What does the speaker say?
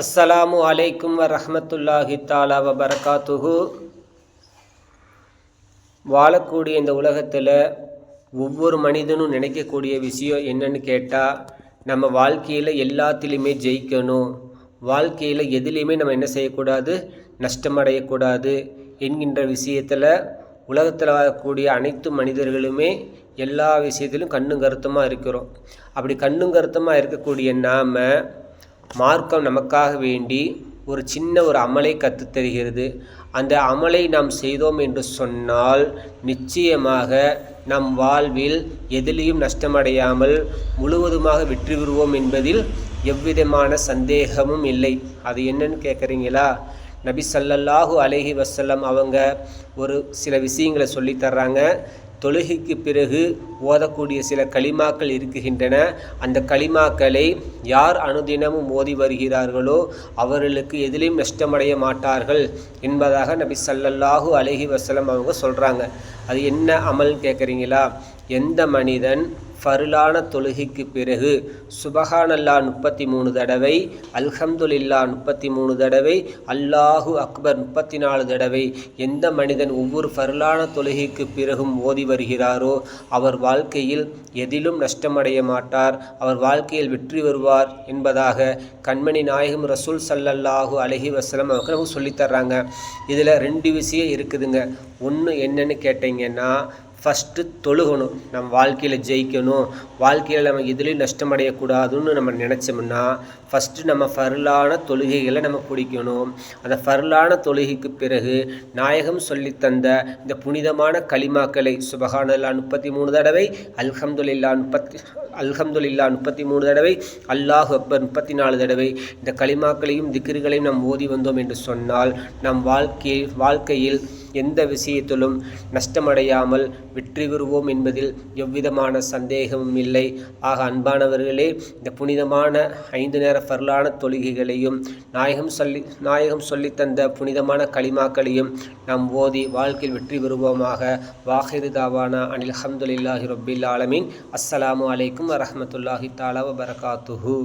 அஸ்ஸலாமு அலைக்கும் வரஹ்மத்துல்லாஹி தஆலா வபரகாத்துஹு. வாழக்கூடிய இந்த உலகத்தில் ஒவ்வொரு மனிதனும் நினைக்கக்கூடிய விஷயம் என்னன்னு கேட்டால், நம்ம வாழ்க்கையில் எல்லாத்திலையுமே ஜெயிக்கணும், வாழ்க்கையில் எதுலேயுமே நம்ம என்ன செய்யக்கூடாது, நஷ்டமடையக்கூடாது என்கின்ற விஷயத்தில் உலகத்தில் வாழக்கூடிய அனைத்து மனிதர்களுமே எல்லா விஷயத்திலும் கண்ணும் கருத்துமாக இருக்கிறோம். அப்படி கண்ணும் கருத்துமாக இருக்கக்கூடிய நாம், மார்க்கம் நமக்காக வேண்டி ஒரு சின்ன ஒரு அமலை கற்றுத்தருகிறது. அந்த அமலை நாம் செய்தோம் என்று சொன்னால் நிச்சயமாக நம் வாழ்வில் எதிலையும் நஷ்டமடையாமல் முழுவதுமாக வெற்றி பெறுவோம் என்பதில் எவ்விதமான சந்தேகமும் இல்லை. அது என்னன்னு கேட்குறீங்களா? நபி ஸல்லல்லாஹு அலைஹி வஸல்லம் அவங்க ஒரு சில விஷயங்களை சொல்லித்தர்றாங்க. தொழுகைக்கு பிறகு ஓதக்கூடிய சில கலிமாக்கள் இருக்குகின்றன. அந்த கலிமாக்களை யார் அனுதினமும் ஓதி வருகிறார்களோ அவர்களுக்கு எதிலையும் நஷ்டமடைய மாட்டார்கள் என்பதாக நபி ஸல்லல்லாஹு அலைஹி வஸல்லம் அவங்க சொல்கிறாங்க. அது என்ன அமல் கேட்குறீங்களா? எந்த மனிதன் ஃபர்லான தொழுகைக்கு பிறகு சுபஹானல்லாஹ் 33 தடவை, அல்ஹம்துலில்லாஹ் 33 தடவை, அல்லாஹு அக்பர் 34 தடவை எந்த மனிதன் ஒவ்வொரு ஃபர்லான தொழுகைக்கு பிறகும் ஓதி வருகிறாரோ அவர் வாழ்க்கையில் எதிலும் நஷ்டமடைய மாட்டார், அவர் வாழ்க்கையில் வெற்றி வருவார் என்பதாக கண்மணி நாயகம் ரசூல் ஸல்லல்லாஹு அலைஹி வஸல்லம் அவங்க நமக்கு சொல்லித்தர்றாங்க. இதில் 2 விஷயம் இருக்குதுங்க. ஒன்று என்னன்னு கேட்டிங்கன்னா, ஃபஸ்ட்டு தொழுகணும். நம்ம வாழ்க்கையில் ஜெயிக்கணும், வாழ்க்கையில் நம்ம எதுலேயும் நஷ்டமடையக்கூடாதுன்னு நம்ம நினச்சோம்னா ஃபஸ்ட்டு நம்ம ஃபர்லான தொழுகைகளை நம்ம பிடிக்கணும். அந்த ஃபர்லான தொழுகைக்கு பிறகு நாயகம் சொல்லித்தந்த இந்த புனிதமான கலிமாக்களை சுபஹானல்லாஹ் 33 தடவை, அல்ஹம்துலில்லாஹ் 33 தடவை, அல்லாஹு அக்பர் 34 தடவை இந்த கலிமாக்களையும் திக்ருகளையும் நாம் ஓதி வந்தோம் என்று சொன்னால் நம் வாழ்க்கையில் எந்த விஷயத்திலும் நஷ்டமடையாமல் வெற்றி பெறுவோம் என்பதில் எவ்விதமான சந்தேகமும் இல்லை. ஆக அன்பானவர்களே, இந்த புனிதமான 5 நேர ஃபர்லான தொழுகைகளையும் நாயகம் சொல்லித்தந்த புனிதமான கலிமாக்களையும் நாம் ஓதி வாழ்க்கையில் வெற்றி பெறுவோமாக. வாஹிரு தாவானா அனில் ஹம்துலில்லாஹி ரப்பில் ஆலமீன். அஸ்ஸலாமு அலைக்கும் வரஹ்மத்துல்லாஹி தஆலா வபரகாத்துஹு.